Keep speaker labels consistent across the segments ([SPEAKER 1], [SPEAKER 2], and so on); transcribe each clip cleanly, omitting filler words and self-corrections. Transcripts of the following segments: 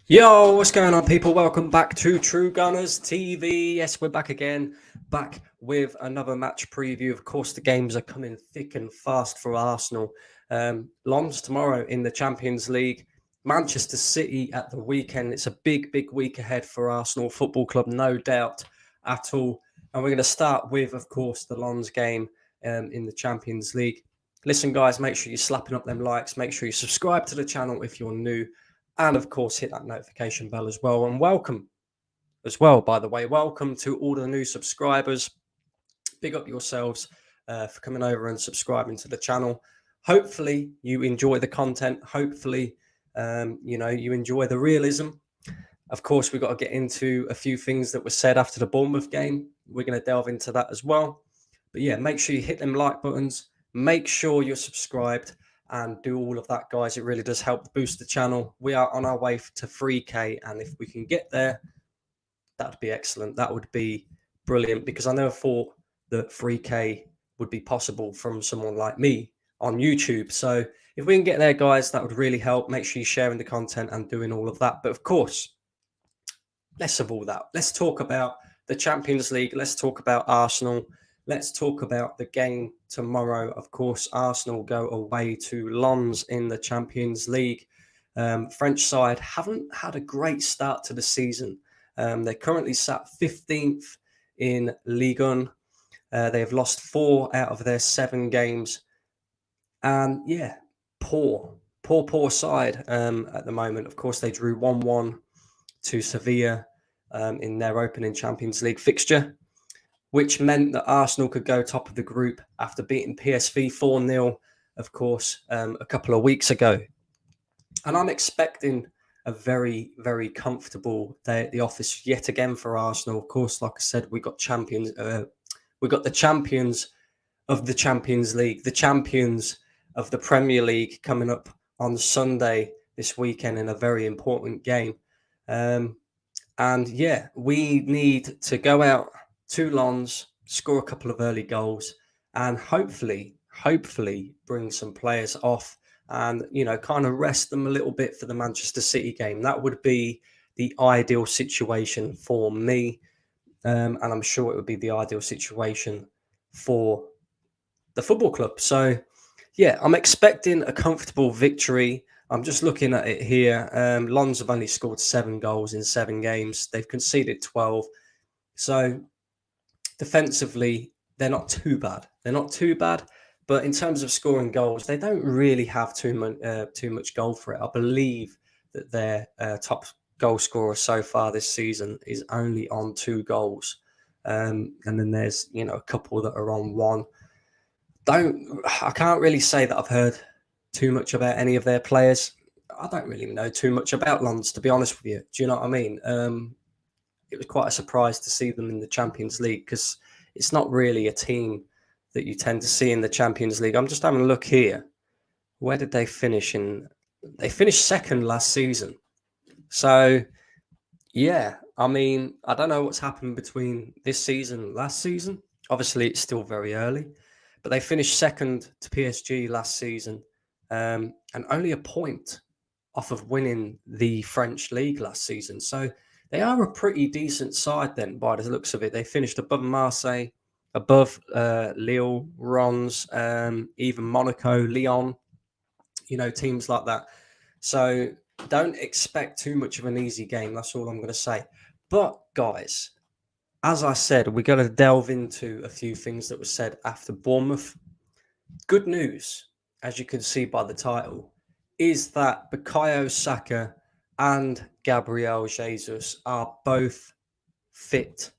[SPEAKER 1] Yo, what's going on, people? Welcome back to True Gunners TV. Yes, we're back again, back with another match preview. Of course, the games are coming thick and fast for Arsenal. Lens tomorrow in the Champions League, Manchester City at the weekend. It's a big week ahead for Arsenal Football Club, no doubt at all. And we're going to start with, of course, the Lens game in the Champions League. Listen, guys, make sure you're slapping up them likes. Make sure you subscribe to the channel if you're new. And of course, hit that notification bell as well. And welcome as well, by the way. Welcome to all the new subscribers. Big up yourselves for coming over and subscribing to the channel. Hopefully, you enjoy the content. Hopefully, you enjoy the realism. Of course, we've got to get into a few things that were said after the Bournemouth game. We're going to delve into that as well. But yeah, make sure you hit them like buttons. Make sure you're subscribed and do all of that, guys. It really does help boost the channel. We are on our way to 3K, and if we can get there, that would be excellent. That would be brilliant, because I never thought that 3K would be possible from someone like me on YouTube. So if we can get there, guys, that would really help. Make sure you're sharing the content and doing all of that. But of course, less of all that. Let's talk about the Champions League. Let's talk about Arsenal. Let's talk about the game tomorrow. Of course, Arsenal go away to Lens in the Champions League. French side haven't had a great start to the season. They're currently sat 15th in Ligue 1. They have lost 4 out of their 7 games. And yeah, poor side at the moment. Of course, they drew 1-1 to Sevilla in their opening Champions League fixture, which meant that Arsenal could go top of the group after beating PSV 4-0, of course, a couple of weeks ago. And I'm expecting a very comfortable day at the office yet again for Arsenal. Of course, like I said, we got champions. We got the champions of the Champions League, the champions of the Premier League coming up on Sunday this weekend in a very important game. And yeah, we need to go out to Lens, score a couple of early goals, and hopefully bring some players off and, kind of rest them a little bit for the Manchester City game. That would be the ideal situation for me. And I'm sure it would be the ideal situation for the football club. So yeah, I'm expecting a comfortable victory. I'm just looking at it here. Lens have only scored 7 goals in 7 games. They've conceded 12. So defensively, they're not too bad. But in terms of scoring goals, they don't really have too much goal for it. I believe that their top goal scorer so far this season is only on 2 goals. And then there's, a couple that are on 1. I can't really say that I've heard too much about any of their players. I don't really know too much about Lens, to be honest with you. Do you know what I mean? It was quite a surprise to see them in the Champions League, because it's not really a team that you tend to see in the Champions League. I'm just having a look here. Where did they finish in? They finished second last season. So, yeah, I mean, I don't know what's happened between this season and last season. Obviously, it's still very early. But they finished second to PSG last season, and only a point off of winning the French league last season. So they are a pretty decent side then, by the looks of it. They finished above Marseille, above Lille, Rennes, even Monaco, Lyon, teams like that. So don't expect too much of an easy game. That's all I'm going to say. But guys, as I said, we're going to delve into a few things that were said after Bournemouth. Good news, as you can see by the title, is that Bukayo Saka and Gabriel Jesus are both fit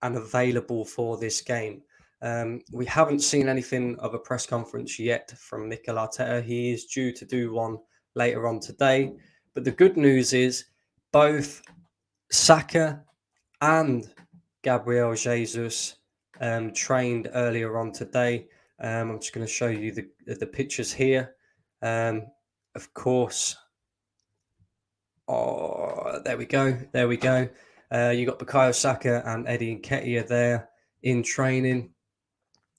[SPEAKER 1] and available for this game. We haven't seen anything of a press conference yet from Mikel Arteta. He is due to do one later on today. But the good news is both Saka and Gabriel Jesus trained earlier on today. I'm just going to show you the pictures here. Of course. Oh, there we go. You got Bukayo Saka and Eddie Nketiah there in training.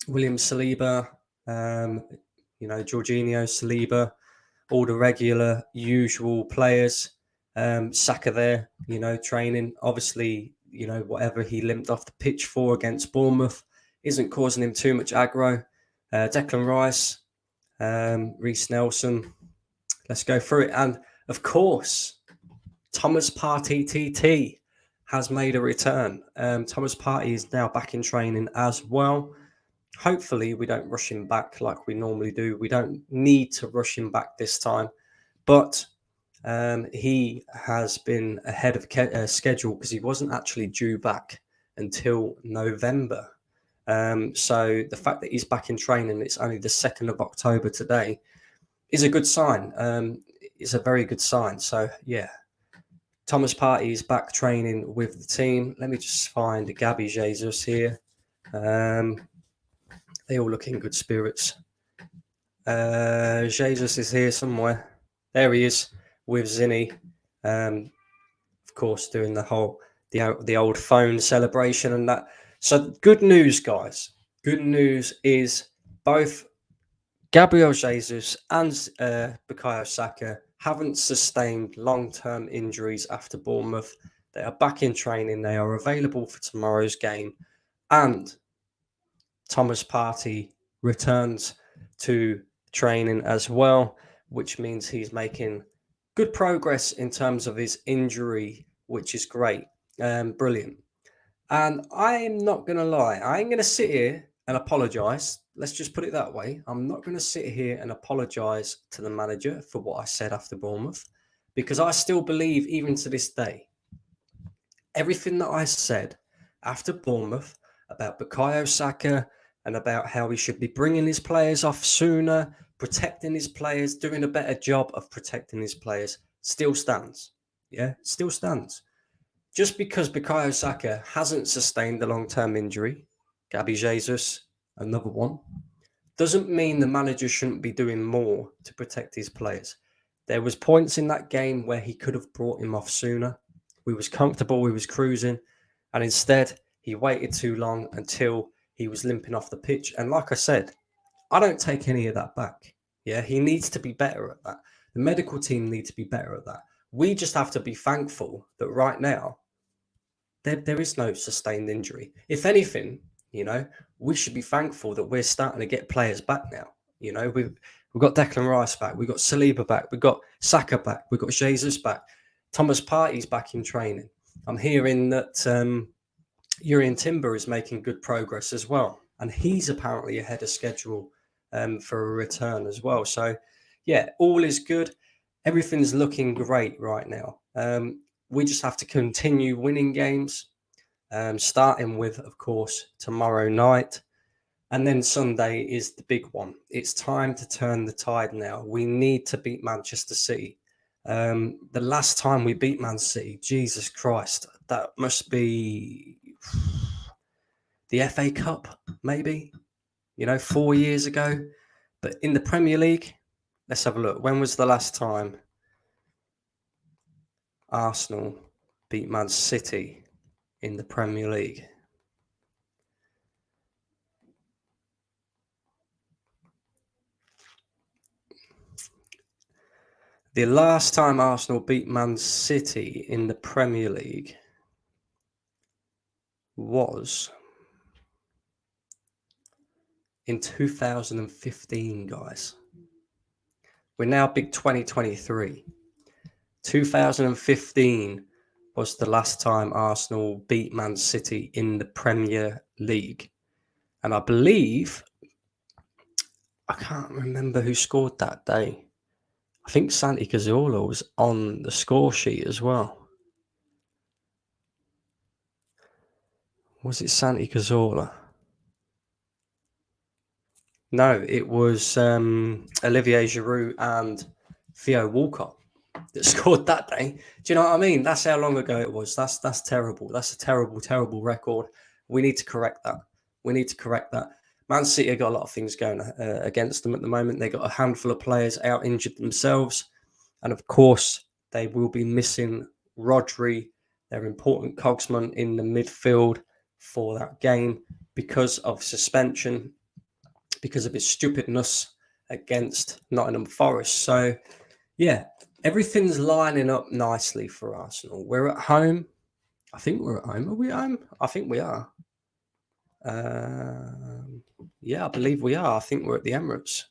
[SPEAKER 1] William Saliba, Jorginho, Saliba, all the regular, usual players. Saka there, training. Obviously, whatever he limped off the pitch for against Bournemouth isn't causing him too much aggro. Declan Rice, Reece Nelson. Let's go through it. And of course, Thomas Partey TT has made a return. Thomas Partey is now back in training as well. Hopefully, we don't rush him back like we normally do. We don't need to rush him back this time. But he has been ahead of schedule because he wasn't actually due back until November. So the fact that he's back in training, it's only the 2nd of October today, is a good sign. It's a very good sign. So, yeah, Thomas Partey is back training with the team. Let me just find Gabby Jesus here. They all look in good spirits. Jesus is here somewhere. There he is with Zinni. Of course, doing the old phone celebration and that. So good news, guys. Good news is both Gabriel Jesus and Bukayo Saka haven't sustained long-term injuries after Bournemouth. They are back in training. They are available for tomorrow's game. And Thomas Partey returns to training as well, which means he's making good progress in terms of his injury, which is great. Brilliant. And I'm not going to lie. I ain't going to sit here and apologise. Let's just put it that way. I'm not going to sit here and apologise to the manager for what I said after Bournemouth, because I still believe, even to this day, everything that I said after Bournemouth about Bukayo Saka and about how he should be bringing his players off sooner, protecting his players, doing a better job of protecting his players, still stands. Yeah, still stands. Just because Bukayo Saka hasn't sustained a long-term injury, Gabby Jesus, another one, doesn't mean the manager shouldn't be doing more to protect his players. There was points in that game where he could have brought him off sooner. We was comfortable, we was cruising, and instead he waited too long until he was limping off the pitch. And like I said, I don't take any of that back. Yeah, he needs to be better at that. The medical team need to be better at that. We just have to be thankful that right now there is no sustained injury. If anything, we should be thankful that we're starting to get players back now. We've got Declan Rice back, we've got Saliba back, we've got Saka back, we've got Jesus back. Thomas Partey's back in training. I'm hearing that Jurrien Timber is making good progress as well, and he's apparently ahead of schedule for a return as well. So, yeah, all is good. Everything's looking great right now. We just have to continue winning games, starting with, of course, tomorrow night. And then Sunday is the big one. It's time to turn the tide now. We need to beat Manchester City. The last time we beat Man City, Jesus Christ, that must be the FA Cup, maybe, 4 years ago. But in the Premier League, let's have a look. When was the last time Arsenal beat Man City in the Premier League? The last time Arsenal beat Man City in the Premier League was in 2015, guys. We're now big 2023. 2015 was the last time Arsenal beat Man City in the Premier League. And I believe, I can't remember who scored that day. I think Santi Cazorla was on the score sheet as well. Was it Santi Cazorla? No, it was Olivier Giroud and Theo Walcott that scored that day. Do you know what I mean? That's how long ago it was. That's terrible. That's a terrible, terrible record. We need to correct that. Man City have got a lot of things going against them at the moment. They got a handful of players out injured themselves. And of course, they will be missing Rodri, their important cogsman in the midfield for that game because of suspension, because of his stupidness against Nottingham Forest. So, yeah, everything's lining up nicely for Arsenal. We're at home. I think we're at home. Are we at home? I think we are. Yeah, I believe we are. I think we're at the Emirates.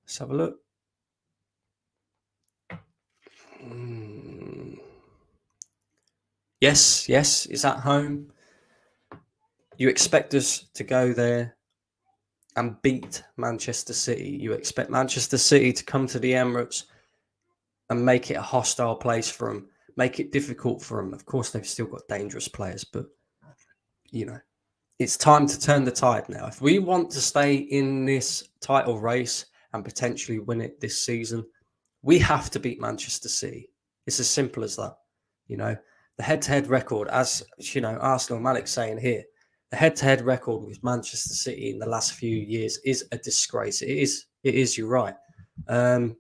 [SPEAKER 1] Let's have a look. Yes, it's at home. You expect us to go there and beat Manchester City. You expect Manchester City to come to the Emirates and make it a hostile place for them, make it difficult for them. Of course, they've still got dangerous players, but, it's time to turn the tide now. If we want to stay in this title race and potentially win it this season, we have to beat Manchester City. It's as simple as that. The head-to-head record, as Arsenal Malik's saying here, the head-to-head record with Manchester City in the last few years is a disgrace. It is. You're right. Well,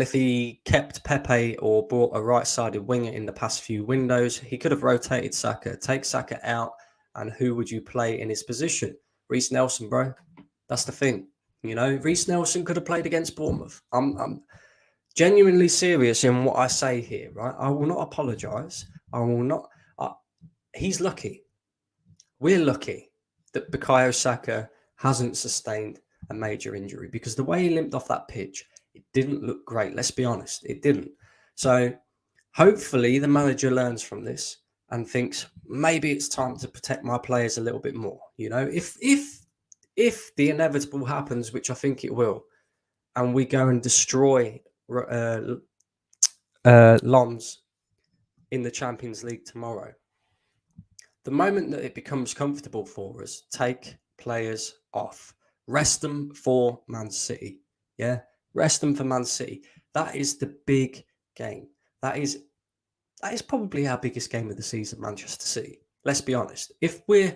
[SPEAKER 1] if he kept Pepe or brought a right-sided winger in the past few windows, he could have rotated Saka, take Saka out, and who would you play in his position? Reece Nelson, bro. That's the thing. Reece Nelson could have played against Bournemouth. I'm genuinely serious in what I say here, right? I will not apologise. I will not. He's lucky. We're lucky that Bukayo Saka hasn't sustained a major injury, because the way he limped off that pitch, it didn't look great. Let's be honest, it didn't. So hopefully the manager learns from this and thinks maybe it's time to protect my players a little bit more. If the inevitable happens, which I think it will, and we go and destroy Lens in the Champions League tomorrow, the moment that it becomes comfortable for us, take players off, rest them for Man City. Yeah, rest them for Man City. That is the big game. That is probably our biggest game of the season, Manchester City. Let's be honest. If we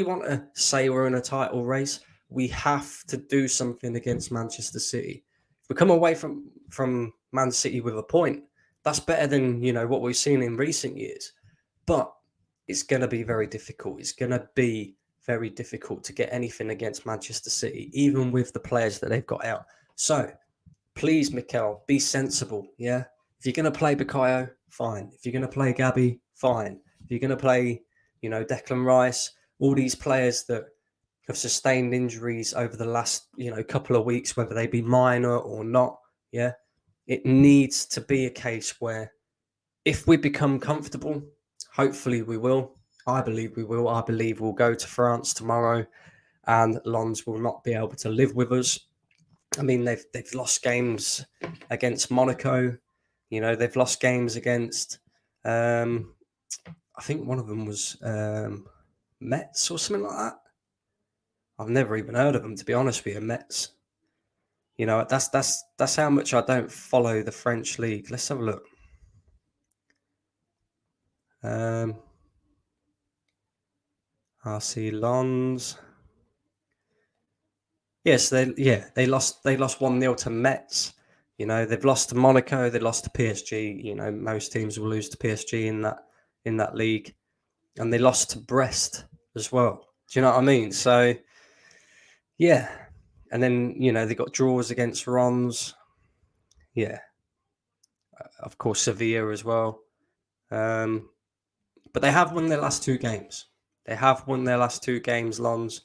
[SPEAKER 1] want to say we're in a title race, we have to do something against Manchester City. If we come away from Man City with a point, that's better than what we've seen in recent years. But it's going to be very difficult. It's going to be very difficult to get anything against Manchester City, even with the players that they've got out. So please, Mikel, be sensible. Yeah. If you're going to play Bukayo, fine. If you're going to play Gabby, fine. If you're going to play, Declan Rice, all these players that have sustained injuries over the last, couple of weeks, whether they be minor or not, yeah, it needs to be a case where if we become comfortable, hopefully we will. I believe we will. I believe we'll go to France tomorrow and Lens will not be able to live with us. I mean, they've lost games against Monaco. They've lost games against, I think one of them was Metz or something like that. I've never even heard of them, to be honest with you, Metz. That's how much I don't follow the French league. Let's have a look. RC Lens. Yes, they lost 1-0 to Metz. They've lost to Monaco, they lost to PSG. Most teams will lose to PSG in that league. And they lost to Brest as well. Do you know what I mean? So yeah. And then, they got draws against Rennes. Yeah. Of course, Sevilla as well. But they have won their last two games. Lens.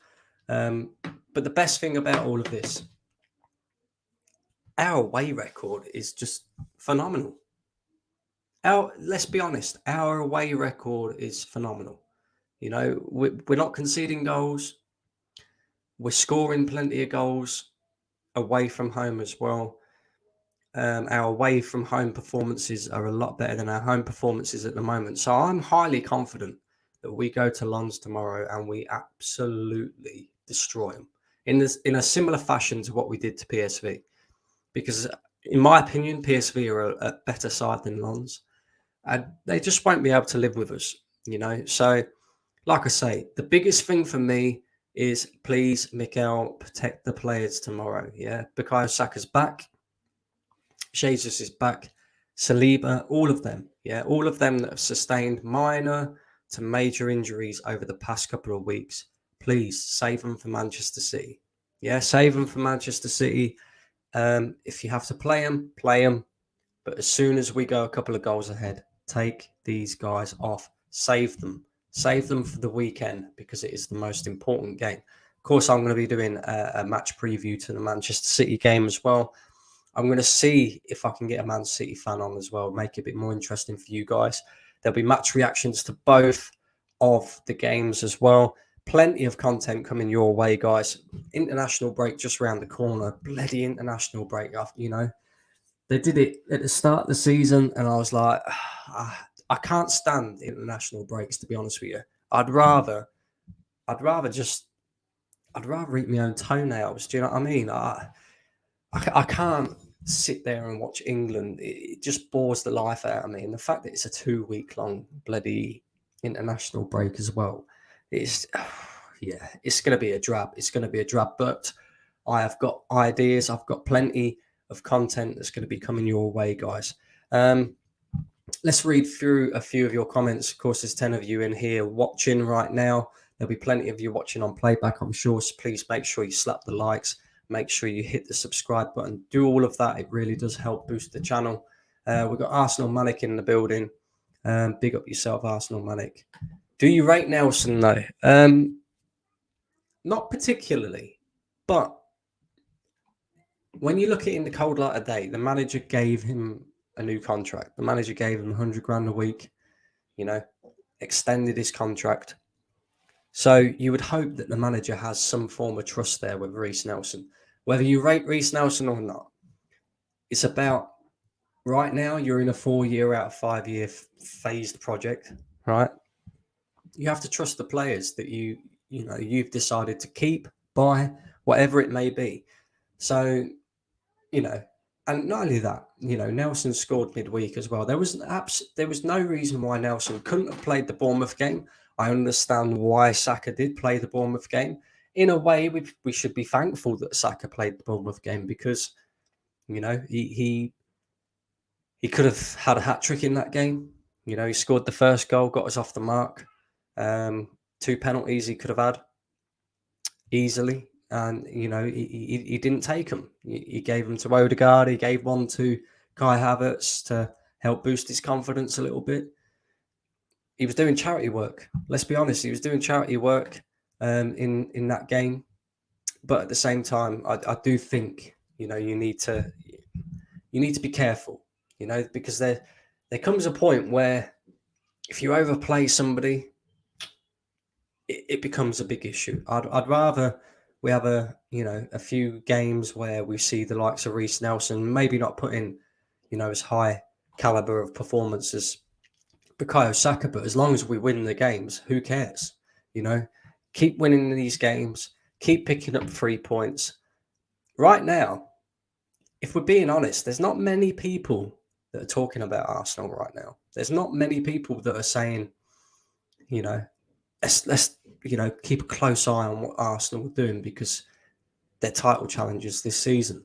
[SPEAKER 1] But the best thing about all of this, our away record is just phenomenal. Let's be honest, our away record is phenomenal. We're not conceding goals. We're scoring plenty of goals away from home as well. Our away from home performances are a lot better than our home performances at the moment. So I'm highly confident that we go to Lens tomorrow and we absolutely destroy them in a similar fashion to what we did to PSV. Because in my opinion, PSV are a better side than Lens. And they just won't be able to live with us, So, like I say, the biggest thing for me is please, Mikel, protect the players tomorrow. Yeah, Bukayo Saka's back. Jesus is back. Saliba, all of them. Yeah, all of them that have sustained minor to major injuries over the past couple of weeks. Please save them for Manchester City. Yeah, save them for Manchester City. If you have to play them, play them. But as soon as we go a couple of goals ahead, take these guys off. Save them. Save them for the weekend because it is the most important game. Of course, I'm going to be doing a match preview to the Manchester City game as well. I'm going to see if I can get a Man City fan on as well, make it a bit more interesting for you guys. There'll be match reactions to both of the games as well. Plenty of content coming your way, guys. International break just around the corner. Bloody international break, you know. They did it at the start of the season, and I was like, I can't stand international breaks, to be honest with you. I'd rather eat my own toenails. Do you know what I mean? I can't sit there and watch England. It just bores the life out of me. And the fact that it's a 2-week long bloody international break as well, it's going to be a drab. It's going to be a drab. But I have got ideas. I've got plenty of content that's going to be coming your way, guys. Let's read through a few of your comments. Of course, there's 10 of you in here watching right now. There'll be plenty of you watching on playback, I'm sure. So please make sure you slap the likes. Make sure you hit the subscribe button. Do all of that. It really does help boost the channel. We've got Arsenal Manic in the building. Big up yourself, Arsenal Manic. Do you rate Nelson, though? Not particularly. But when you look at it in the cold light of day, the manager gave him a new contract. The manager gave him 100 grand a week, you know, extended his contract. So you would hope that the manager has some form of trust there with Reiss Nelson. Whether you rate Reiss Nelson or not, it's about right now you're in a 4-year out of 5-year phased project, right? You have to trust the players that you've decided to keep, buy, whatever it may be. So, you know, and not only that, you know, Nelson scored midweek as well. There was no reason why Nelson couldn't have played the Bournemouth game. I understand why Saka did play the Bournemouth game. In a way, we should be thankful that Saka played the Bournemouth game because, you know, he could have had a hat-trick in that game. You know, he scored the first goal, got us off the mark. 2 penalties he could have had easily. And, you know, he didn't take them. He gave them to Odegaard. He gave one to Kai Havertz to help boost his confidence a little bit. He was doing charity work. Let's be honest. He was doing charity work in that game. But at the same time, I do think, you know, you need to be careful, you know, because there comes a point where if you overplay somebody, it becomes a big issue. I'd rather we have a few games where we see the likes of Reiss Nelson maybe not put in, you know, as high caliber of performances Bukayo Saka, but as long as we win the games, who cares? You know, keep winning these games, keep picking up 3 points. Right now, if we're being honest, there's not many people that are talking about Arsenal right now. There's not many people that are saying, you know, let's keep a close eye on what Arsenal are doing because they're title challengers this season.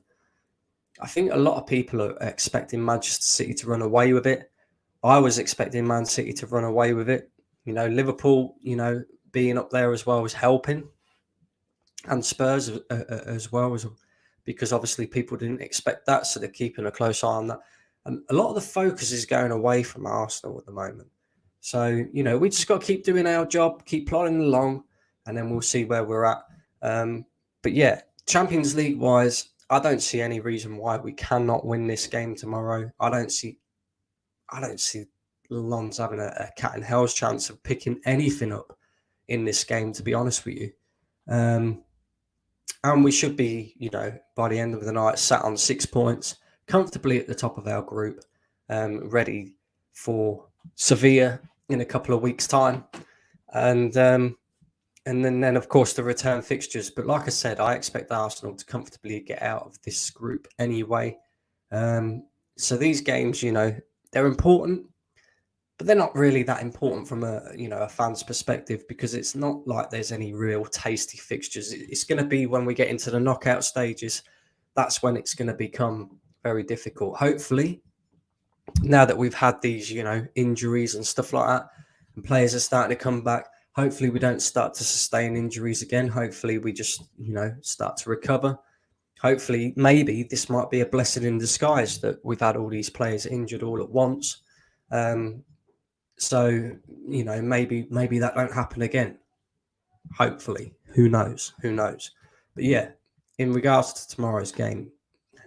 [SPEAKER 1] I think a lot of people are expecting Manchester City to run away with it. I was expecting Man City to run away with it. You know, Liverpool, you know, being up there as well was helping. And Spurs as well, because obviously people didn't expect that. So they're keeping a close eye on that. And a lot of the focus is going away from Arsenal at the moment. So, you know, we just got to keep doing our job, keep plodding along, and then we'll see where we're at. But yeah, Champions League-wise, I don't see any reason why we cannot win this game tomorrow. I don't see Lons having a cat and hell's chance of picking anything up in this game, to be honest with you. And we should be, you know, by the end of the night, sat on 6 points, comfortably at the top of our group, ready for Sevilla in a couple of weeks' time. And then, of course, the return fixtures. But like I said, I expect Arsenal to comfortably get out of this group anyway. So these games, you know, they're important, but they're not really that important from a fan's perspective because it's not like there's any real tasty fixtures. It's going to be when we get into the knockout stages. That's when it's going to become very difficult. Hopefully, now that we've had these, you know, injuries and stuff like that, and players are starting to come back, hopefully we don't start to sustain injuries again. Hopefully we just, you know, start to recover. hopefully, maybe this might be a blessing in disguise that we've had all these players injured all at once. So, maybe that won't happen again. Hopefully. Who knows? But yeah, in regards to tomorrow's game,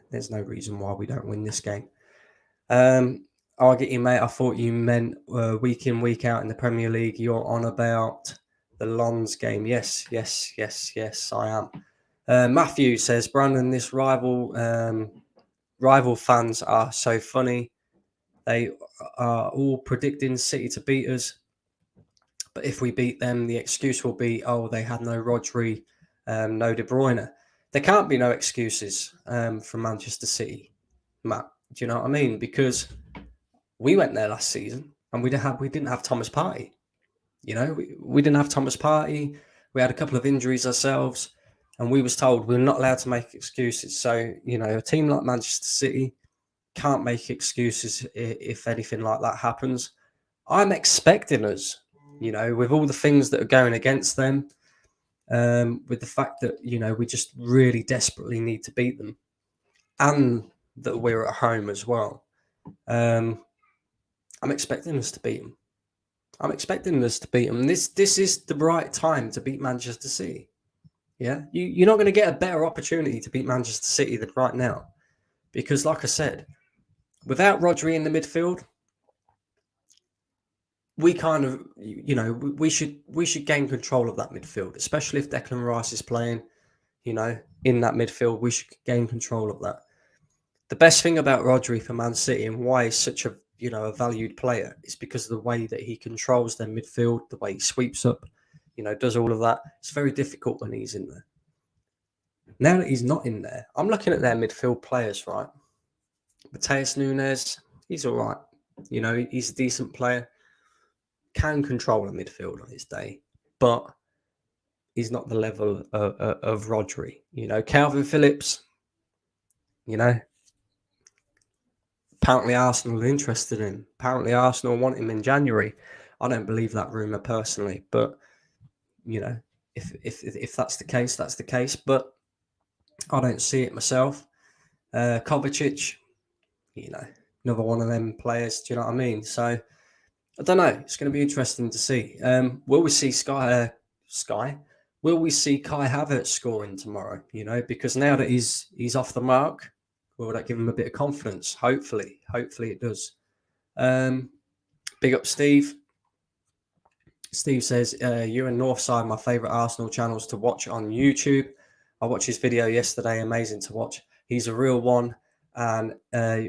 [SPEAKER 1] there's no reason why we don't win this game. I'll get you, mate. I thought you meant week in, week out in the Premier League. You're on about the Lons game. Yes, I am. Matthew says, Brandon, this rival fans are so funny. They are all predicting City to beat us. But if we beat them, the excuse will be, oh, they had no Rodri, no De Bruyne. There can't be no excuses from Manchester City, Matt. Do you know what I mean? Because we went there last season and we didn't have Thomas Partey. We didn't have Thomas Partey. We had a couple of injuries ourselves, and we was told we're not allowed to make excuses. So, a team like Manchester City can't make excuses if anything like that happens. I'm expecting us, with all the things that are going against them, with the fact that, we just really desperately need to beat them, and that we're at home as well. I'm expecting us to beat them. This is the right time to beat Manchester City. Yeah, you're not going to get a better opportunity to beat Manchester City than right now, because, like I said, without Rodri in the midfield, we kind of, we should gain control of that midfield, especially if Declan Rice is playing, in that midfield. We should gain control of that. The best thing about Rodri for Man City and why he's such a valued player is because of the way that he controls their midfield, the way he sweeps up, does all of that. It's very difficult when he's in there. Now that he's not in there, I'm looking at their midfield players, right? Mateus Nunes, he's all right. He's a decent player. Can control a midfield on his day, but he's not the level of Rodri. Calvin Phillips, apparently Arsenal are interested in him. Apparently Arsenal want him in January. I don't believe that rumour personally, but, if that's the case, that's the case. But I don't see it myself. Kovacic, another one of them players. Do you know what I mean? So I don't know. It's going to be interesting to see. Will we see Will we see Kai Havertz scoring tomorrow? Because now that he's off the mark, will that give him a bit of confidence? Hopefully it does. Big up, Steve. Steve says, you and Northside, my favourite Arsenal channels to watch on YouTube. I watched his video yesterday. Amazing to watch. He's a real one. And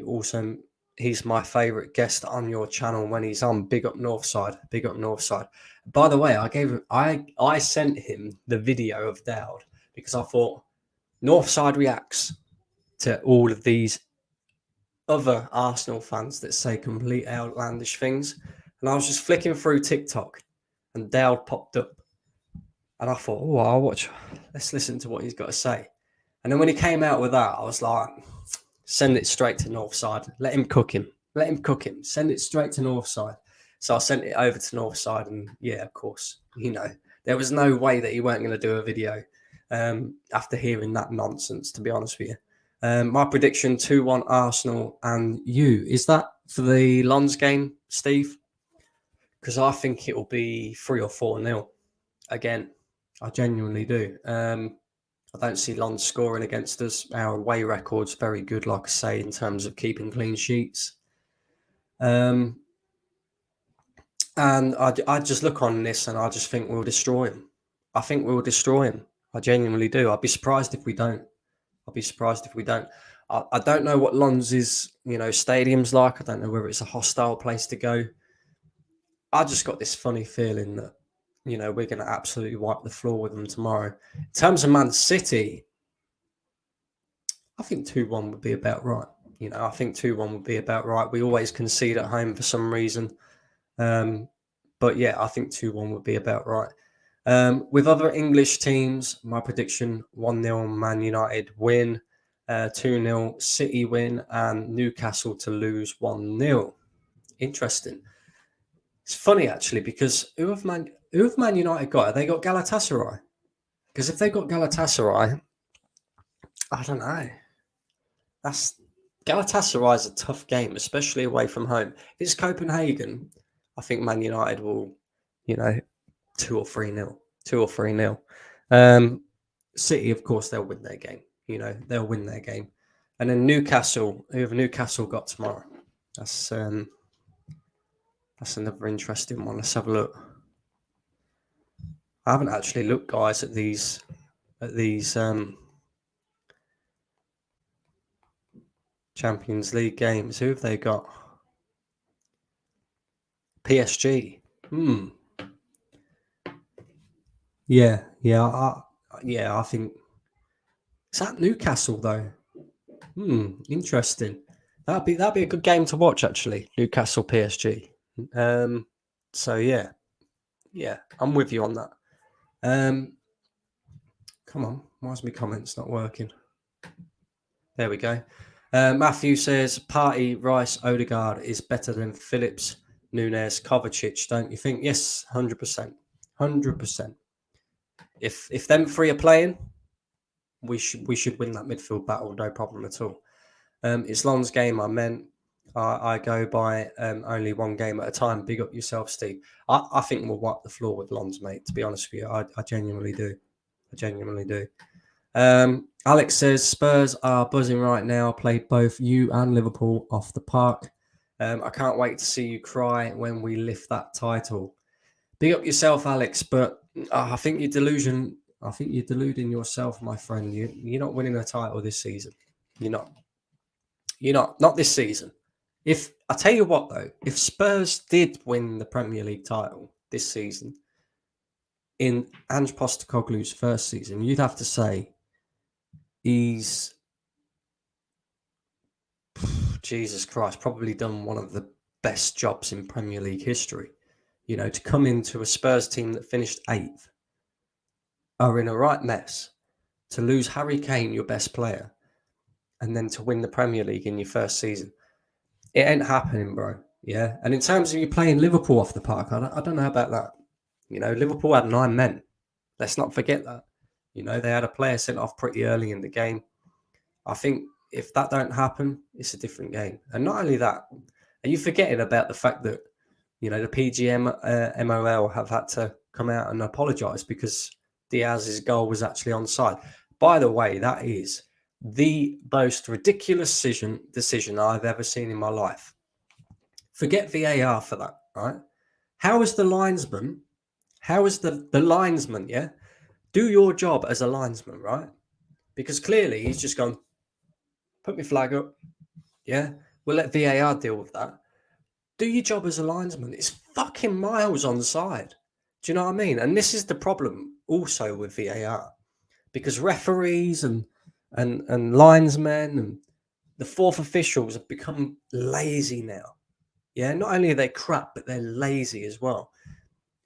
[SPEAKER 1] also, he's my favourite guest on your channel when he's on. Big up Northside. Big up Northside. By the way, I sent him the video of Dowd because I thought Northside reacts to all of these other Arsenal fans that say complete outlandish things. And I was just flicking through TikTok and Dowd popped up. And I thought, I'll watch. Let's listen to what he's got to say. And then when he came out with that, I was like, send it straight to Northside. Let him cook him. Send it straight to Northside. So I sent it over to Northside. And yeah, of course, there was no way that he weren't going to do a video after hearing that nonsense, to be honest with you. My prediction, 2-1 Arsenal and you. Is that for the Lons game, Steve? Because I think it will be 3 or 4-0. Again, I genuinely do. I don't see Lons scoring against us. Our away record's very good, like I say, in terms of keeping clean sheets. And I just look on this and I just think we'll destroy him. I think we'll destroy him. I genuinely do. I'd be surprised if we don't. I don't know what Lons' stadium's like. I don't know whether it's a hostile place to go. I just got this funny feeling that, we're going to absolutely wipe the floor with them tomorrow. In terms of Man City, I think 2-1 would be about right. I think 2-1 would be about right. We always concede at home for some reason. But yeah, I think 2-1 would be about right. With other English teams, my prediction, 1-0 Man United win, 2-0 City win, and Newcastle to lose 1-0. Interesting. It's funny, actually, because who have Man United got? Have they got Galatasaray? Because if they got Galatasaray, I don't know. That's Galatasaray is a tough game, especially away from home. If it's Copenhagen, I think Man United will, you know, 2 or 3 nil, 2 or 3 nil. City, of course, they'll win their game. They'll win their game. And then Newcastle, who have Newcastle got tomorrow? That's another interesting one. Let's have a look. I haven't actually looked, guys, at these Champions League games. Who have they got? PSG. Yeah. I think is that Newcastle though. Interesting. That'd be a good game to watch actually. Newcastle PSG. So yeah, I'm with you on that. Come on, why's my comments not working? There we go. Matthew says Partey, Rice, Odegaard is better than Phillips, Nunes, Kovacic, don't you think? Yes, 100%. 100%. If them three are playing, we should win that midfield battle, no problem at all. It's Lon's game, I meant. I go by only one game at a time. Big up yourself, Steve. I think we'll wipe the floor with Lons, mate, to be honest with you. I genuinely do. Alex says Spurs are buzzing right now. Played both you and Liverpool off the park. I can't wait to see you cry when we lift that title. Big up yourself, Alex, but I think you're deluding yourself, my friend. You're not winning a title this season. You're not this season. If I tell you what though, if Spurs did win the Premier League title this season in Ange Postecoglou's first season, you'd have to say he's Jesus Christ, probably done one of the best jobs in Premier League history. To come into a Spurs team that finished 8th, are in a right mess, to lose Harry Kane, your best player, and then to win the Premier League in your first season. It ain't happening, bro. Yeah. And in terms of you playing Liverpool off the park, I don't know about that. Liverpool had 9 men. Let's not forget that. They had a player sent off pretty early in the game. I think if that don't happen, it's a different game. And not only that, are you forgetting about the fact that, the PGM MOL have had to come out and apologise because Diaz's goal was actually onside. By the way, that is the most ridiculous decision I've ever seen in my life. Forget VAR for that, right? How is the linesman, yeah? Do your job as a linesman, right? Because clearly he's just gone, put my flag up, yeah? We'll let VAR deal with that. Do your job as a linesman. It's fucking miles on the side. Do you know what I mean? And this is the problem also with VAR. Because referees and linesmen and the fourth officials have become lazy now. Yeah, not only are they crap, but they're lazy as well.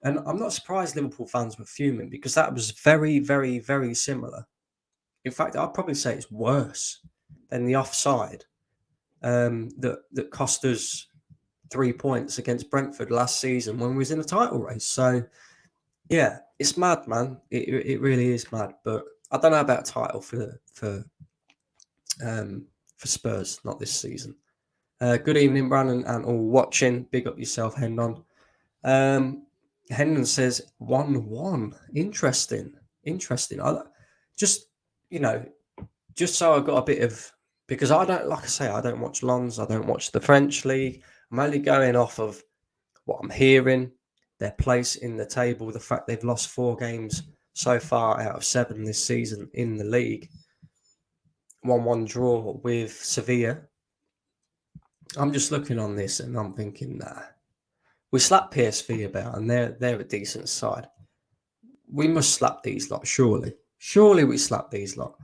[SPEAKER 1] And I'm not surprised Liverpool fans were fuming because that was very, very, very similar. In fact, I'd probably say it's worse than the offside that cost us 3 points against Brentford last season when we was in a title race. So, yeah, it's mad, man. It really is mad. But I don't know about a title for Spurs, not this season. Good evening, Brandon, and all watching. Big up yourself, Hendon. Hendon says 1-1. Interesting. Just so I got a bit of, because I don't, like I say, I don't watch Lons, I don't watch the French league. I'm only going off of what I'm hearing, their place in the table, the fact they've lost 4 games so far out of 7 this season in the league. 1-1 draw with Sevilla. I'm just looking on this and I'm thinking, nah, we slapped PSV about and they're a decent side. We must slap these lot, surely. Surely we slap these lot.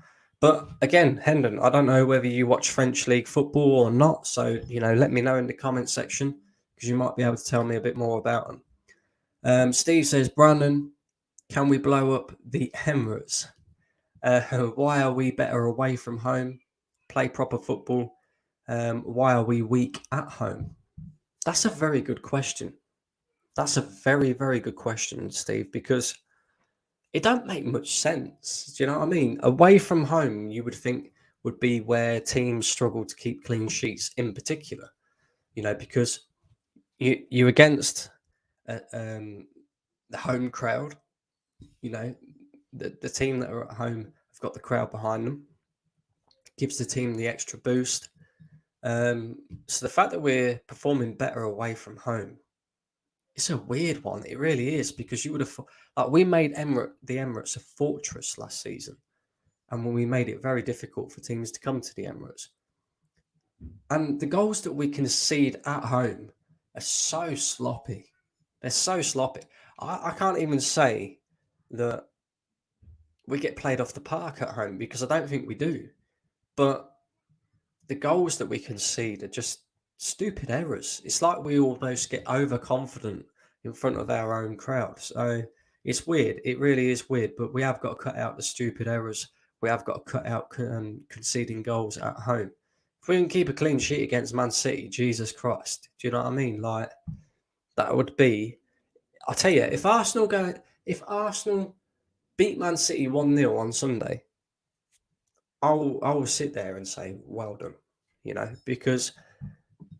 [SPEAKER 1] But again, Hendon, I don't know whether you watch French league football or not. So, let me know in the comment section because you might be able to tell me a bit more about them. Steve says, Brandon, can we blow up the Havertz? Why are we better away from home? Play proper football. Why are we weak at home? That's a very good question. That's a very, very good question, Steve, because it don't make much sense. Do you know what I mean? Away from home, you would think would be where teams struggle to keep clean sheets in particular, because you're against the home crowd, the team that are at home have got the crowd behind them, gives the team the extra boost. So the fact that we're performing better away from home, it's a weird one. It really is, because you would have like we made the Emirates a fortress last season, and when we made it very difficult for teams to come to the Emirates. And the goals that we concede at home are so sloppy. They're so sloppy. I can't even say that we get played off the park at home, because I don't think we do. But the goals that we concede are just stupid errors. It's like we almost get overconfident in front of our own crowd. So it's weird. It really is weird. But we have got to cut out the stupid errors. We have got to cut out conceding goals at home. If we can keep a clean sheet against Man City, Jesus Christ, do you know what I mean? Like, that would be. I'll tell you, if Arsenal beat Man City 1-0 on Sunday, I will sit there and say, well done, because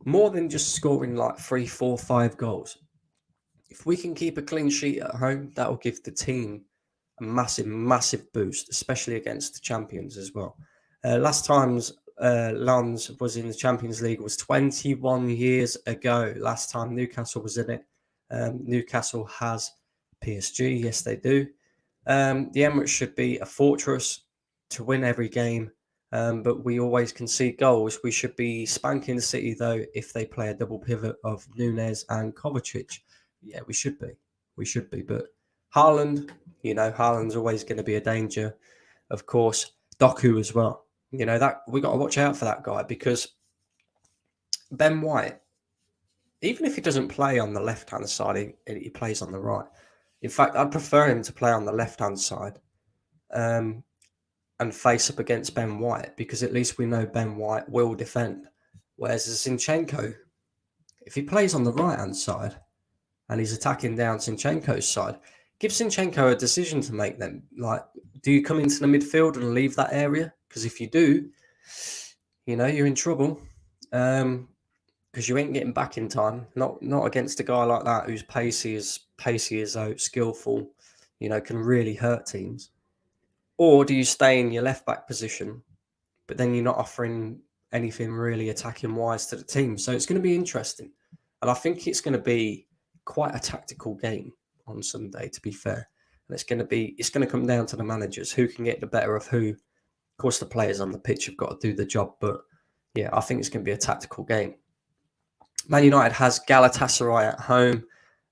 [SPEAKER 1] more than just scoring like 3, 4, 5 goals, if we can keep a clean sheet at home, that will give the team a massive, massive boost, especially against the champions as well. Last time's Lens was in the Champions League was 21 years ago. Last time Newcastle was in it. Newcastle has PSG. Yes, they do. The Emirates should be a fortress to win every game, but we always concede goals. We should be spanking City, though, if they play a double pivot of Nunes and Kovacic. Yeah, we should be. We should be. But Haaland, Haaland's always going to be a danger. Of course, Doku as well. That we got to watch out for that guy, because Ben White, even if he doesn't play on the left-hand side, he plays on the right. In fact, I'd prefer him to play on the left-hand side and face up against Ben White, because at least we know Ben White will defend. Whereas Zinchenko, if he plays on the right-hand side and he's attacking down Zinchenko's side, give Zinchenko a decision to make then. Like, do you come into the midfield and leave that area? Because if you do, you're in trouble. Because you ain't getting back in time. Not against a guy like that who's pacey as out, skillful, can really hurt teams. Or do you stay in your left back position, but then you're not offering anything really attacking wise to the team? So it's going to be interesting. And I think it's going to be quite a tactical game on Sunday, to be fair. And it's going to come down to the managers, who can get the better of who. Of course, the players on the pitch have got to do the job, but yeah, I think it's going to be a tactical game. Man United has Galatasaray at home,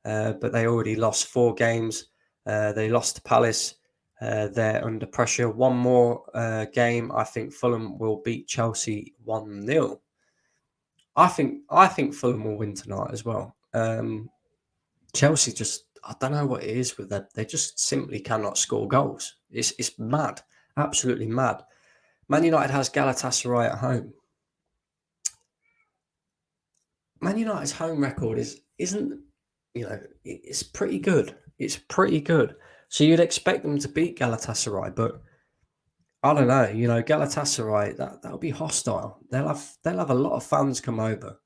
[SPEAKER 1] but they already lost 4 games. They lost to Palace. They're under pressure. One more game, I think Fulham will beat Chelsea 1-0. I think Fulham will win tonight as well. Chelsea just, I don't know what it is with them. They just simply cannot score goals. It's mad, absolutely mad. Man United has Galatasaray at home. Man United's home record isn't it's pretty good. It's pretty good. So you'd expect them to beat Galatasaray, but I don't know. Galatasaray, that'll be hostile. They'll have a lot of fans come over,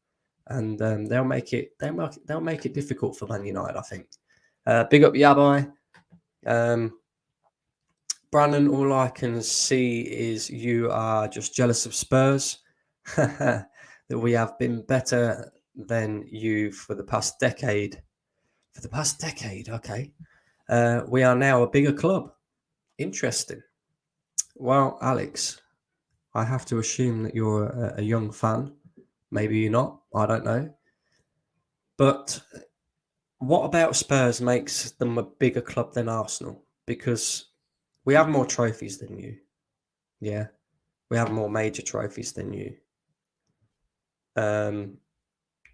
[SPEAKER 1] and they'll make it difficult for Man United, I think. Big up Yabai. Brandon, all I can see is you are just jealous of Spurs. That we have been better than you for the past decade. For the past decade, okay. We are now a bigger club. Interesting. Well, Alex, I have to assume that you're a young fan. Maybe you're not. I don't know. But what about Spurs makes them a bigger club than Arsenal? Because we have more trophies than you. Yeah. We have more major trophies than you.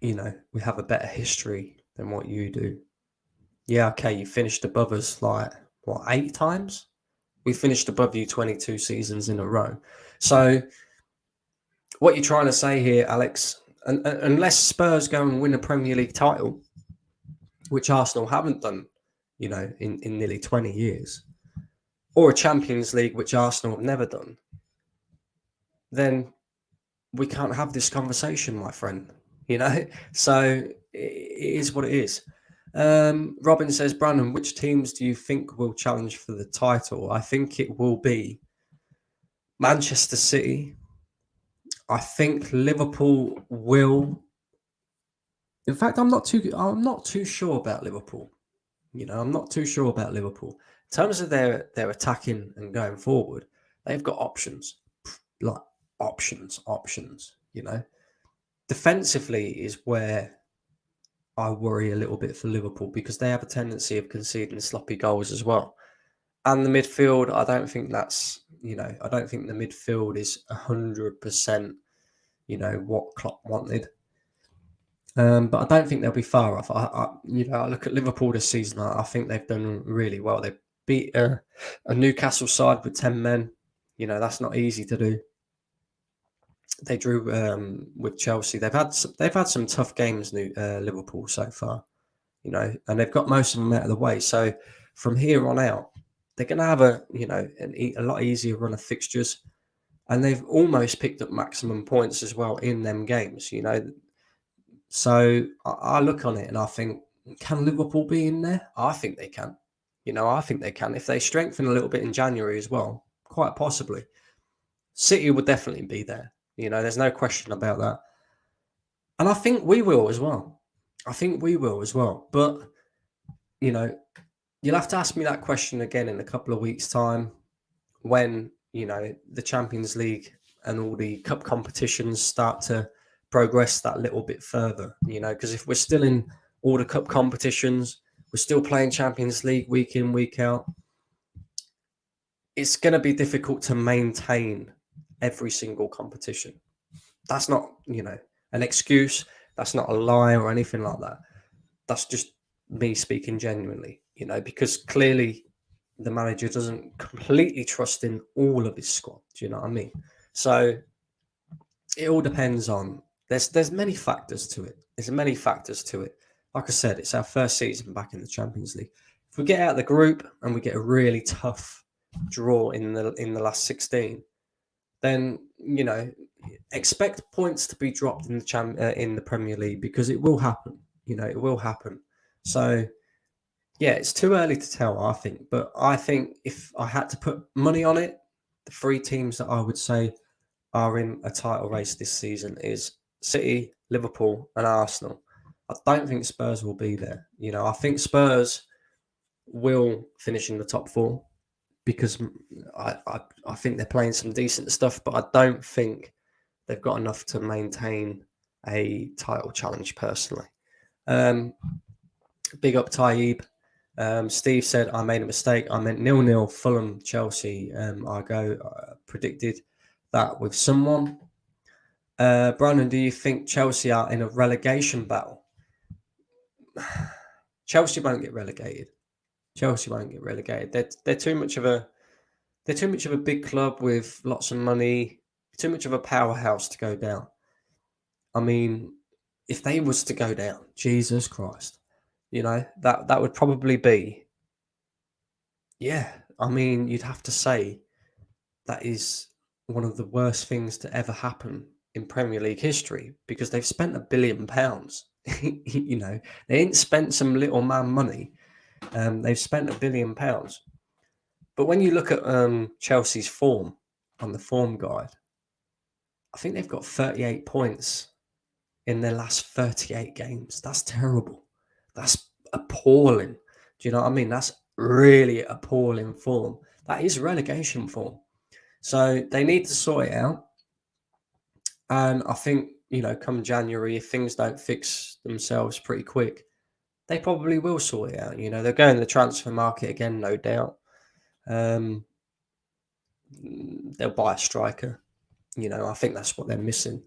[SPEAKER 1] We have a better history than what you do. Yeah, okay, you finished above us 8 times? We finished above you 22 seasons in a row. So what you're trying to say here, Alex, unless Spurs go and win a Premier League title, which Arsenal haven't done, in nearly 20 years, or a Champions League, which Arsenal have never done, then we can't have this conversation, my friend. So it is what it is. Robin says, Brandon, which teams do you think will challenge for the title? I think it will be Manchester City. I think Liverpool will. In fact, I'm not too sure about Liverpool. I'm not too sure about Liverpool. In terms of their attacking and going forward, they've got options. Like options. Defensively is where I worry a little bit for Liverpool, because they have a tendency of conceding sloppy goals as well. And the midfield, I don't think the midfield is 100%, what Klopp wanted. But I don't think they'll be far off. I look at Liverpool this season. I think they've done really well. They beat a Newcastle side with 10 men. That's not easy to do. They drew with Chelsea. They've had some tough games, Liverpool, so far. And they've got most of them out of the way. So from here on out, they're going to have a lot easier run of fixtures, and they've almost picked up maximum points as well in them games. So I look on it and I think, can Liverpool be in there? I think they can. I think they can. If they strengthen a little bit in January as well, quite possibly. City will definitely be there. There's no question about that. And I think we will as well. But, you'll have to ask me that question again in a couple of weeks' time when, the Champions League and all the cup competitions start to progress that little bit further, because if we're still in all the cup competitions, we're still playing Champions League week in, week out, it's going to be difficult to maintain every single competition. That's not, an excuse. That's not a lie or anything like that. That's just me speaking genuinely, because clearly the manager doesn't completely trust in all of his squad. Do you know what I mean? So it all depends on, there's many factors to it. Like I said, it's our first season back in the Champions League. If we get out of the group and we get a really tough draw in the last 16, then expect points to be dropped in the Premier League, because it will happen. It will happen. So yeah, it's too early to tell, I think. But I think if I had to put money on it, the three teams that I would say are in a title race this season is City, Liverpool, and Arsenal. I don't think Spurs will be there. I think Spurs will finish in the top four, because I think they're playing some decent stuff, but I don't think they've got enough to maintain a title challenge personally. Big up Taib. Steve said, I made a mistake. I meant 0-0 Fulham, Chelsea. I predicted that with someone. Brandon, do you think Chelsea are in a relegation battle? Chelsea won't get relegated. They're too much of a big club with lots of money, too much of a powerhouse to go down. I mean, if they was to go down, Jesus Christ, that would probably be, I mean, you'd have to say that is one of the worst things to ever happen in Premier League history, because they've spent £1 billion. They ain't spent some little man money. They've spent £1 billion. But when you look at Chelsea's form on the form guide, I think they've got 38 points in their last 38 games. That's terrible. That's appalling. Do you know what I mean? That's really appalling form. That is relegation form. So they need to sort it out. And I think, come January, if things don't fix themselves pretty quick, they probably will sort it out. They're going to the transfer market again, no doubt. They'll buy a striker. I think that's what they're missing.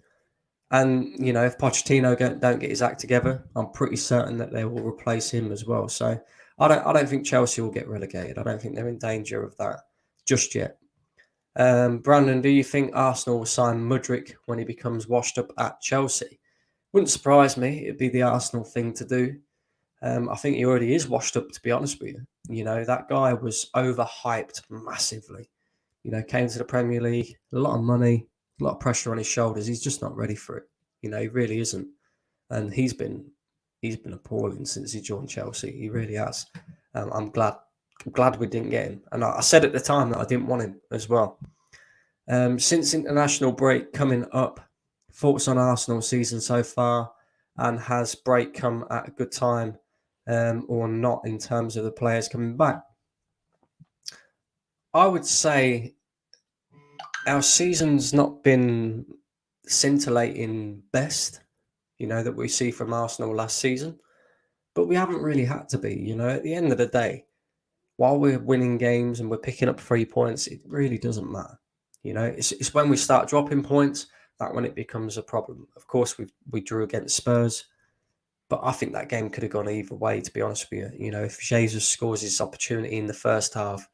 [SPEAKER 1] And, if Pochettino don't get his act together, I'm pretty certain that they will replace him as well. So I don't think Chelsea will get relegated. I don't think they're in danger of that just yet. Brandon, do you think Arsenal will sign Mudryk when he becomes washed up at Chelsea? Wouldn't surprise me. It'd be the Arsenal thing to do. I think he already is washed up, to be honest with you. You know, that guy was overhyped massively. You know, came to the Premier League, a lot of money, a lot of pressure on his shoulders. He's just not ready for it. You know, he really isn't. And he's been appalling since he joined Chelsea. He really has. I'm glad we didn't get him. And I said at the time that I didn't want him as well. Since international break coming up, thoughts on Arsenal season so far, and has break come at a good time or not in terms of the players coming back? I would say our season's not been scintillating best, you know, that we see from Arsenal last season, but we haven't really had to be. You know, at the end of the day, while we're winning games and we're picking up 3 points, it really doesn't matter. You know, it's when we start dropping points that when it becomes a problem. Of course, we drew against Spurs, but I think that game could have gone either way, to be honest with you. You know, if Jesus scores his opportunity in the first half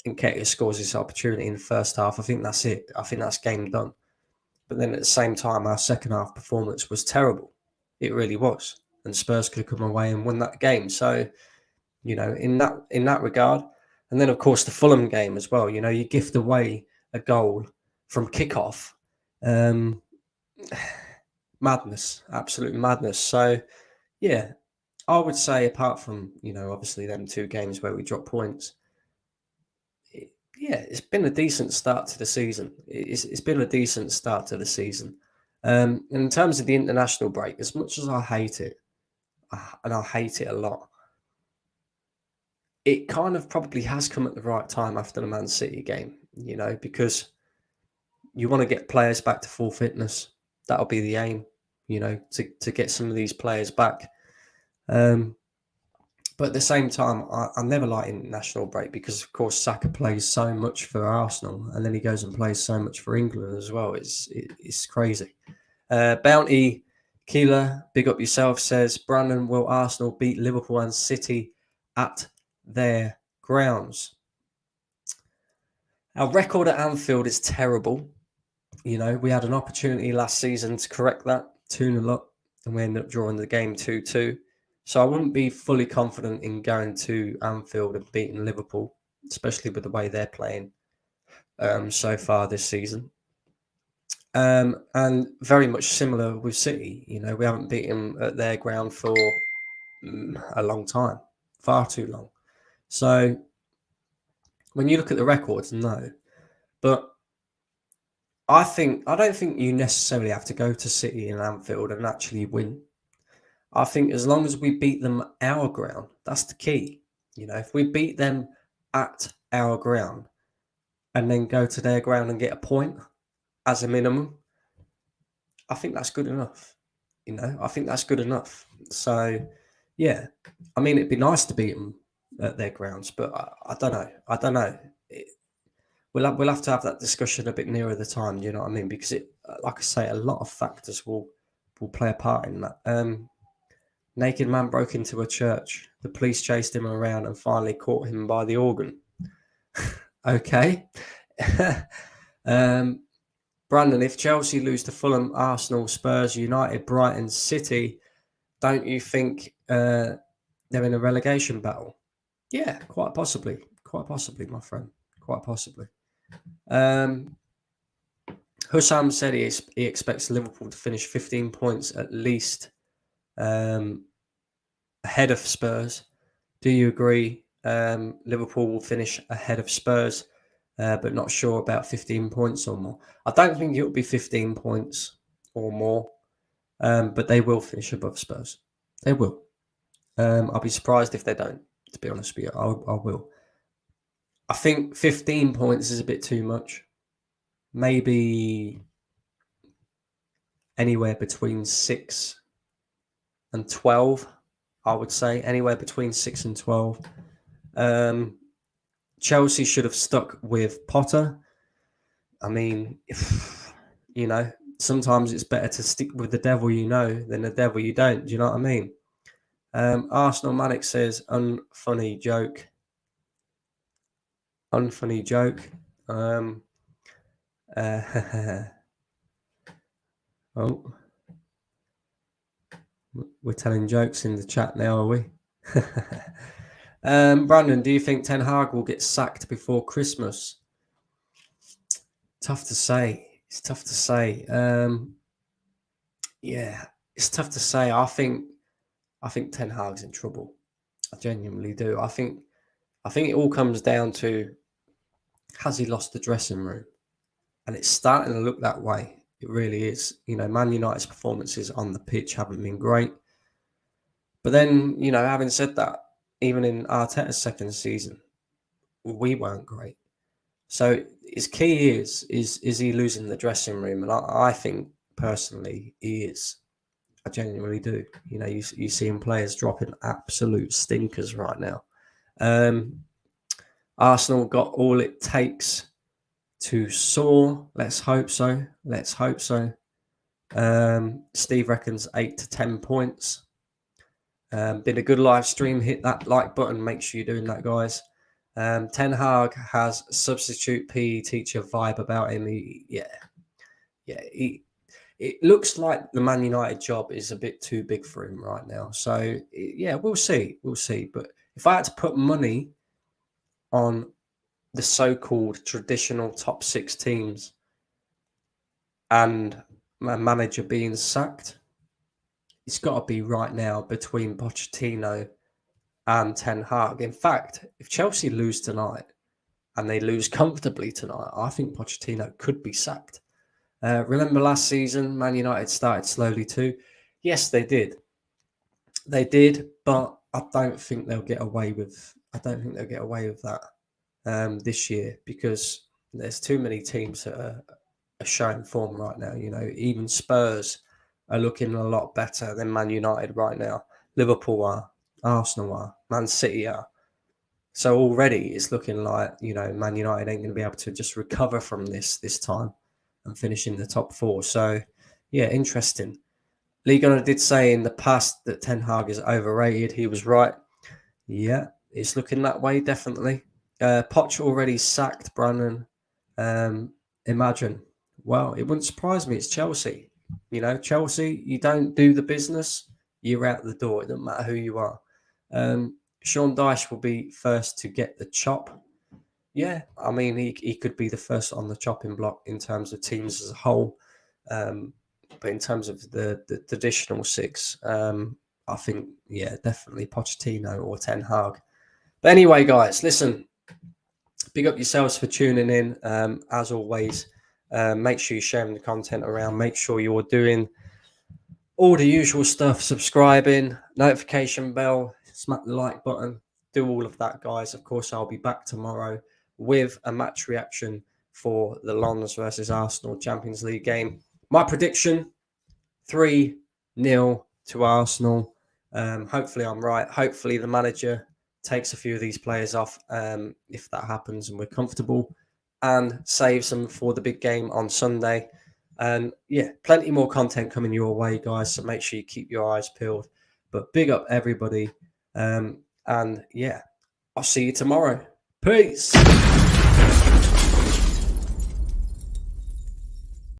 [SPEAKER 1] and Nketiah scores his opportunity in the first half, I think that's it. I think that's game done. But then at the same time, our second half performance was terrible. It really was. And Spurs could have come away and won that game. So, you know, in that regard. And then of course the Fulham game as well. You know, you gift away a goal from kickoff. Madness, absolute madness. So yeah, I would say apart from, you know, obviously them 2 games where we dropped points, it's been a decent start to the season. It's been a decent start to the season. In terms of the international break, as much as I hate it, and I hate it a lot, it kind of probably has come at the right time after the Man City game, you know, because you want to get players back to full fitness. That'll be the aim, you know, to get some of these players back. But at the same time, I never like international break because, of course, Saka plays so much for Arsenal and then he goes and plays so much for England as well. It's crazy. Bounty Keeler, big up yourself, says, Brandon, will Arsenal beat Liverpool and City at their grounds? Our record at Anfield is terrible. You know, we had an opportunity last season to correct that, 2-0 up, and we ended up drawing the game 2-2. So I wouldn't be fully confident in going to Anfield and beating Liverpool, especially with the way they're playing so far this season. And very much similar with City. You know, we haven't beaten them at their ground for a long time, far too long. So when you look at the records, no. But I don't think you necessarily have to go to City and Anfield and actually win. I think as long as we beat them at our ground, that's the key. You know, if we beat them at our ground and then go to their ground and get a point as a minimum, I think that's good enough. You know, I think that's good enough. So, yeah, I mean, it'd be nice to beat them at their grounds, but I don't know. I don't know. We'll have to have that discussion a bit nearer the time. Do you know what I mean? Because like I say, a lot of factors will play a part in that. Naked man broke into a church. The police chased him around and finally caught him by the organ. Okay. Brandon, if Chelsea lose to Fulham, Arsenal, Spurs, United, Brighton, City, don't you think they're in a relegation battle? Yeah, quite possibly. Quite possibly, my friend. Quite possibly. Hussam said he expects Liverpool to finish 15 points at least ahead of Spurs. Do you agree? Liverpool will finish ahead of Spurs, but not sure about 15 points or more. I don't think it will be 15 points or more, but they will finish above Spurs. They will. I'll be surprised if they don't, to be honest with you. I will. I think 15 points is a bit too much. Maybe anywhere between 6 and 12, I would say. Anywhere between 6 and 12. Chelsea should have stuck with Potter. I mean, you know, sometimes it's better to stick with the devil you know than the devil you don't. Do you know what I mean? Arsenal Manic says, unfunny joke. Unfunny joke. Oh, we're telling jokes in the chat now, are we? Brandon, do you think Ten Hag will get sacked before Christmas? Tough to say. It's tough to say. Yeah, it's tough to say. I think Ten Hag's in trouble. I genuinely do. I think it all comes down to, has he lost the dressing room? And it's starting to look that way. It really is. You know, Man United's performances on the pitch haven't been great. But then, you know, having said that, even in Arteta's second season, we weren't great. So his key is he losing the dressing room? And I think personally he is. I genuinely do. You know, you seeing players dropping absolute stinkers right now. Arsenal got all it takes to soar. Let's hope so. Let's hope so. Steve reckons 8 to 10 points. Been a good live stream. Hit that like button. Make sure you're doing that, guys. Ten Hag has substitute PE teacher vibe about him. It looks like the Man United job is a bit too big for him right now. So yeah, we'll see. We'll see. But if I had to put money on the so-called traditional top 6 teams and a manager being sacked, it's got to be right now between Pochettino and Ten Hag. In fact, if Chelsea lose tonight and they lose comfortably tonight, I think Pochettino could be sacked. Remember last season, Man United started slowly too. Yes, they did. They did, but I don't think they'll get away with. That this year, because there's too many teams that are showing form right now. You know, even Spurs are looking a lot better than Man United right now. Liverpool are, Arsenal are, Man City are. So already it's looking like, you know, Man United ain't going to be able to just recover from this time and finish in the top 4. So, yeah, interesting. Lee Gunnar did say in the past that Ten Hag is overrated. He was right. Yeah, it's looking that way, definitely. Poch already sacked Brandon. Imagine. Well, it wouldn't surprise me. It's Chelsea. You know, Chelsea, you don't do the business, you're out the door. It doesn't matter who you are. Sean Dyche will be first to get the chop. Yeah, I mean, he could be the first on the chopping block in terms of teams as a whole. But in terms of the traditional 6, I think, yeah, definitely Pochettino or Ten Hag. But anyway, guys, listen, big up yourselves for tuning in. As always, make sure you're sharing the content around. Make sure you're doing all the usual stuff, subscribing, notification bell, smack the like button, do all of that, guys. Of course, I'll be back tomorrow with a match reaction for the Lons versus Arsenal Champions League game. My prediction, 3-0 to Arsenal. Hopefully I'm right. Hopefully the manager takes a few of these players off, if that happens and we're comfortable, and saves them for the big game on Sunday. And yeah, plenty more content coming your way, guys. So make sure you keep your eyes peeled. But big up everybody. And yeah, I'll see you tomorrow. Peace.